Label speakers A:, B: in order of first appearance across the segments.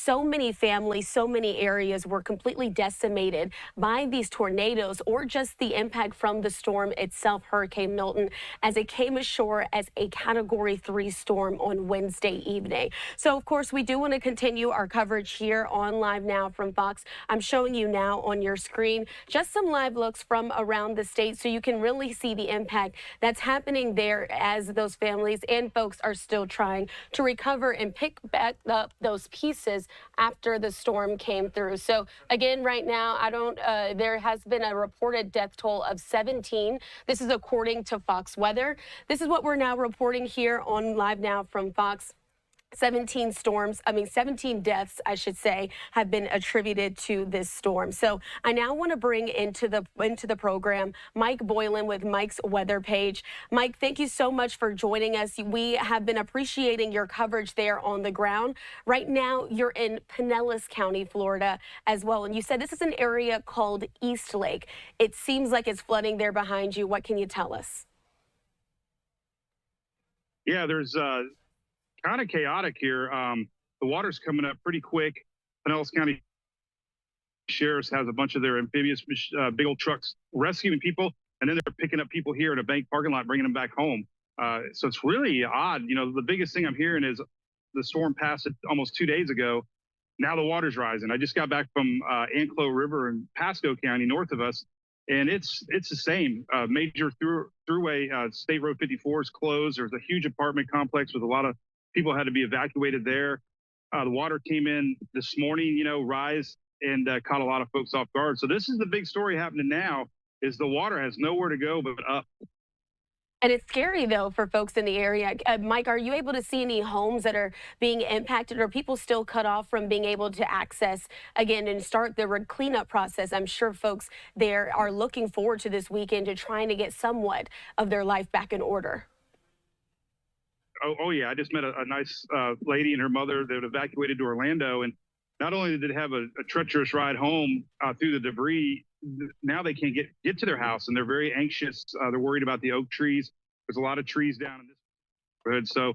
A: so many families, so many areas were completely decimated by these tornadoes or just the impact from the storm itself, Hurricane Milton, as it came ashore as a Category 3 storm on Wednesday evening. So, of course, we do want to continue our coverage here on Live Now from Fox. I'm showing you now on your screen just some live looks from around the state so you can really see the impact that's happening there as those families and folks are still trying to recover and pick back up those pieces after the storm came through. So again, right now, there has been a reported death toll of 17. This is according to Fox Weather. This is what we're now reporting here on Live Now from Fox. 17 deaths, I should say, have been attributed to this storm. So I now want to bring into the program Mike Boylan with Mike's weather page. Mike, thank you so much for joining us. We have been appreciating your coverage there on the ground. Right now, you're in Pinellas County, Florida, as well. And you said this is an area called East Lake. It seems like it's flooding there behind you. What can you tell us?
B: Yeah, there's kind of chaotic here. The water's coming up pretty quick. Pinellas County Sheriff's has a bunch of their amphibious big old trucks rescuing people, and then they're picking up people here in a bank parking lot, bringing them back home. So it's really odd. You know, the biggest thing I'm hearing is the storm passed it almost 2 days ago. Now the water's rising. I just got back from Anclo River in Pasco County, north of us, and it's the same. Major throughway, State Road 54 is closed. There's a huge apartment complex with a lot of people had to be evacuated there. The water came in this morning, rise and caught a lot of folks off guard. So this is the big story happening now is the water has nowhere to go but up.
A: And it's scary, though, for folks in the area. Mike, are you able to see any homes that are being impacted or people still cut off from being able to access again and start the cleanup process? I'm sure folks there are looking forward to this weekend to trying to get somewhat of their life back in order.
B: Oh yeah, I just met a nice lady and her mother that evacuated to Orlando, and not only did they have a treacherous ride home through the debris, now they can't get to their house, and they're very anxious. They're worried about the oak trees. There's a lot of trees down in this neighborhood, so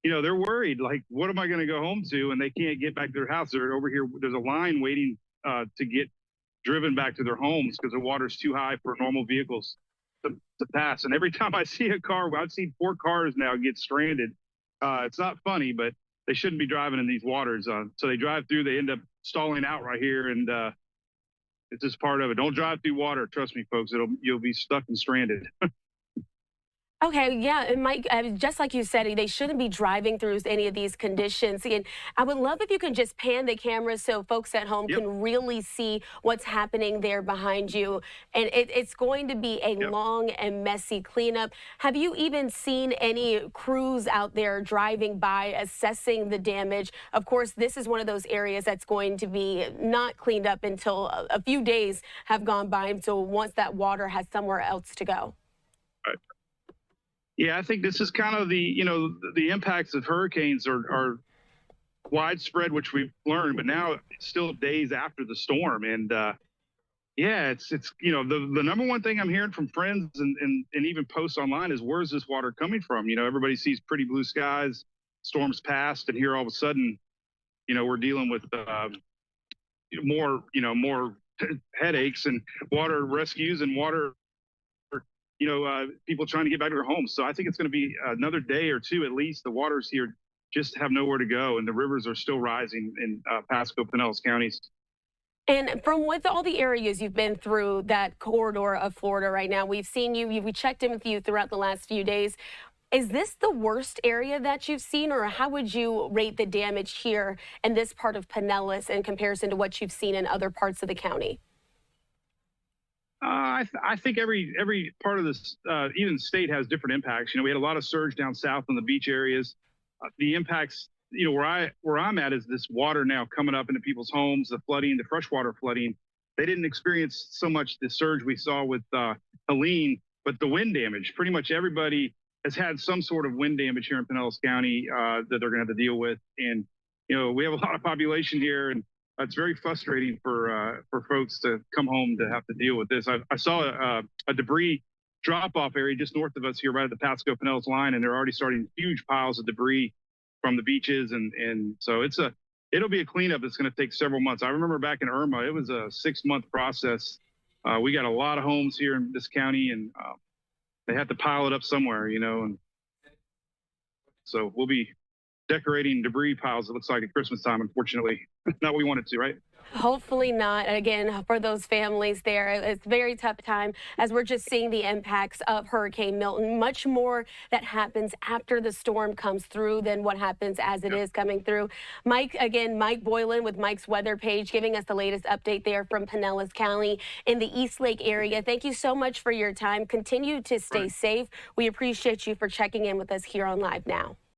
B: they're worried. Like, what am I going to go home to? And they can't get back to their house. They're over here. There's a line waiting to get driven back to their homes because the water's too high for normal vehicles to pass. And every time I see a car, I've seen 4 cars now get stranded. It's not funny, but they shouldn't be driving in these waters. So they drive through, they end up stalling out right here, and it's just part of it. Don't drive through water. Trust me, folks, you'll be stuck and stranded.
A: Okay, yeah, and Mike, just like you said, they shouldn't be driving through any of these conditions. And I would love if you can just pan the camera so folks at home can really see what's happening there behind you. And it's going to be a long and messy cleanup. Have you even seen any crews out there driving by, assessing the damage? Of course, this is one of those areas that's going to be not cleaned up until a few days have gone by. So once that water has somewhere else to go.
B: Right. Yeah, I think this is kind of the impacts of hurricanes are widespread, which we've learned, but now it's still days after the storm. And yeah, it's the number one thing I'm hearing from friends and even posts online is, where's this water coming from? Everybody sees pretty blue skies, storms passed, and here all of a sudden, we're dealing with more headaches and water rescues and water. People trying to get back to their homes. So I think it's going to be another day or two at least. The waters here just have nowhere to go, and the rivers are still rising in Pasco, Pinellas counties.
A: And from with all the areas you've been through that corridor of Florida right now, we've seen you, we checked in with you throughout the last few days. Is this the worst area that you've seen, or how would you rate the damage here in this part of Pinellas in comparison to what you've seen in other parts of the county?
B: I think every part of this, even state, has different impacts. We had a lot of surge down south in the beach areas. The impacts, where I'm at, is this water now coming up into people's homes, the flooding, the freshwater flooding. They didn't experience so much the surge we saw with Helene, but the wind damage. Pretty much everybody has had some sort of wind damage here in Pinellas County that they're going to have to deal with. And we have a lot of population here, and it's very frustrating for folks to come home to have to deal with this. I saw a debris drop-off area just north of us here, right at the Pasco-Pinellas line, and they're already starting huge piles of debris from the beaches, and so it's a it'll be a cleanup that's going to take several months. I remember back in Irma, it was a 6-month process. We got a lot of homes here in this county, and they had to pile it up somewhere, and so we'll be decorating debris piles. It looks like at Christmas time, unfortunately. Not what we wanted to, right?
A: Hopefully not. Again, for those families there, it's a very tough time as we're just seeing the impacts of Hurricane Milton. Much more that happens after the storm comes through than what happens as it is coming through. Mike Boylan with Mike's weather page, giving us the latest update there from Pinellas County in the East Lake area. Thank you so much for your time. Continue to stay safe. We appreciate you for checking in with us here on Live Now.